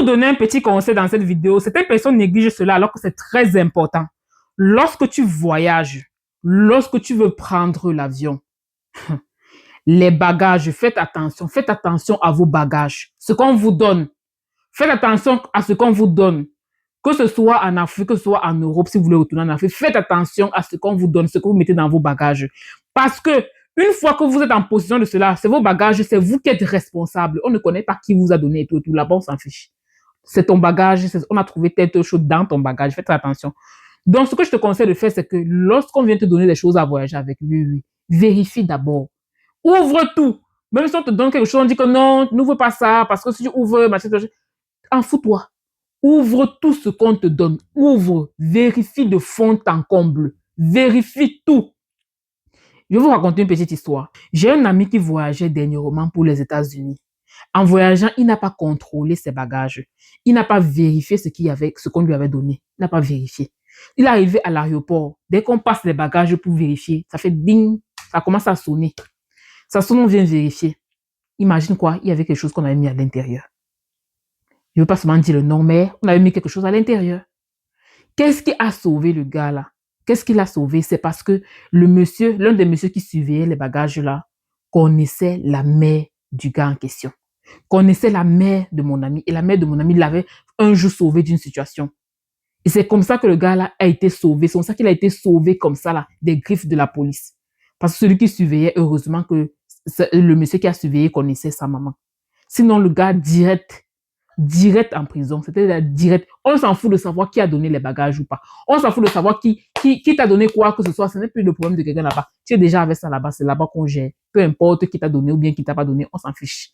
donner un petit conseil dans cette vidéo, certaines personnes négligent cela alors que c'est très important. Lorsque tu voyages, lorsque tu veux prendre l'avion, les bagages, faites attention à vos bagages, ce qu'on vous donne. Faites attention à ce qu'on vous donne. Que ce soit en Afrique, que ce soit en Europe, si vous voulez retourner en Afrique, faites attention à ce qu'on vous donne, ce que vous mettez dans vos bagages. Parce que une fois que vous êtes en possession de cela, c'est vos bagages, c'est vous qui êtes responsable. On ne connaît pas qui vous a donné et tout. Là-bas, on s'en fiche. C'est ton bagage, on a trouvé telle chose dans ton bagage. Faites attention. Donc, ce que je te conseille de faire, c'est que lorsqu'on vient te donner des choses à voyager avec lui, vérifie d'abord. Ouvre tout. Même si on te donne quelque chose, on dit que non, n'ouvre pas ça, parce que si tu ouvres, en fous-toi. Ouvre tout ce qu'on te donne. Ouvre, vérifie de fond en comble. Vérifie tout. Je vais vous raconter une petite histoire. J'ai un ami qui voyageait dernièrement pour les États-Unis. En voyageant, il n'a pas contrôlé ses bagages. Il n'a pas vérifié ce qu'on lui avait donné. Il n'a pas vérifié. Il est arrivé à l'aéroport. Dès qu'on passe les bagages pour vérifier, ça fait ding, ça commence à sonner. Ça sonne, on vient vérifier. Imagine quoi, il y avait quelque chose qu'on avait mis à l'intérieur. Je ne veux pas seulement dire le nom, mais on avait mis quelque chose à l'intérieur. Qu'est-ce qui a sauvé le gars là? Qu'est-ce qu'il a sauvé? C'est parce que l'un des messieurs qui surveillait les bagages là, connaissait la mère du gars en question. Connaissait la mère de mon ami. Et la mère de mon ami l'avait un jour sauvé d'une situation. Et c'est comme ça que le gars là a été sauvé. C'est comme ça qu'il a été sauvé comme ça là, des griffes de la police. Parce que celui qui surveillait, heureusement que le monsieur qui a surveillé connaissait sa maman. Sinon, le gars direct en prison. C'était direct. On s'en fout de savoir qui a donné les bagages ou pas. On s'en fout de savoir qui t'a donné quoi que ce soit. Ce n'est plus le problème de quelqu'un là-bas. Tu es déjà avec ça là-bas. C'est là-bas qu'on gère. Peu importe qui t'a donné ou bien qui t'a pas donné, on s'en fiche.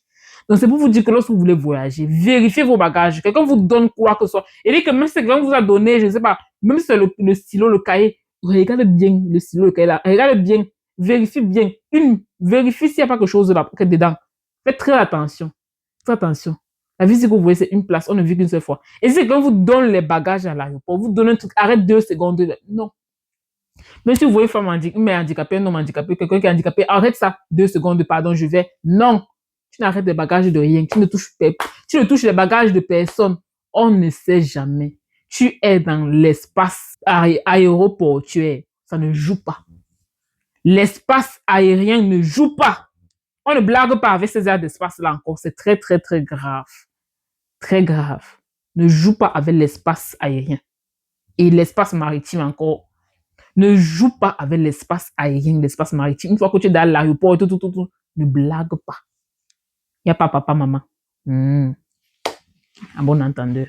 Donc, c'est pour vous dire que lorsque vous voulez voyager, vérifiez vos bagages. Quelqu'un vous donne quoi que ce soit. Et dit que même si quelqu'un vous a donné, je ne sais pas, même si c'est le stylo, le cahier, regarde bien le stylo, le cahier là. Regarde bien. Vérifie bien. Vérifie s'il n'y a pas quelque chose là dedans. Faites très attention. Faites attention. La vie, c'est que vous voyez, c'est une place. On ne vit qu'une seule fois. Et c'est quand vous donne les bagages à l'aéroport, vous donne un truc, arrête 2 secondes. Non. Même si vous voyez une femme handicapée, un homme handicapé, quelqu'un qui est handicapé, arrête ça. 2 secondes, pardon, je vais. Non. Tu n'arrêtes les bagages de rien. Tu ne touches les bagages de personne. On ne sait jamais. Tu es dans l'espace aéroportuaire. Ça ne joue pas. L'espace aérien ne joue pas. On ne blague pas avec ces airs d'espace-là encore. C'est très, très, très grave. Très grave. Ne joue pas avec l'espace aérien. Et l'espace maritime encore. Ne joue pas avec l'espace aérien, l'espace maritime. Une fois que tu es dans l'aéroport, ne blague pas. Il n'y a pas papa, maman. À bon entendeur.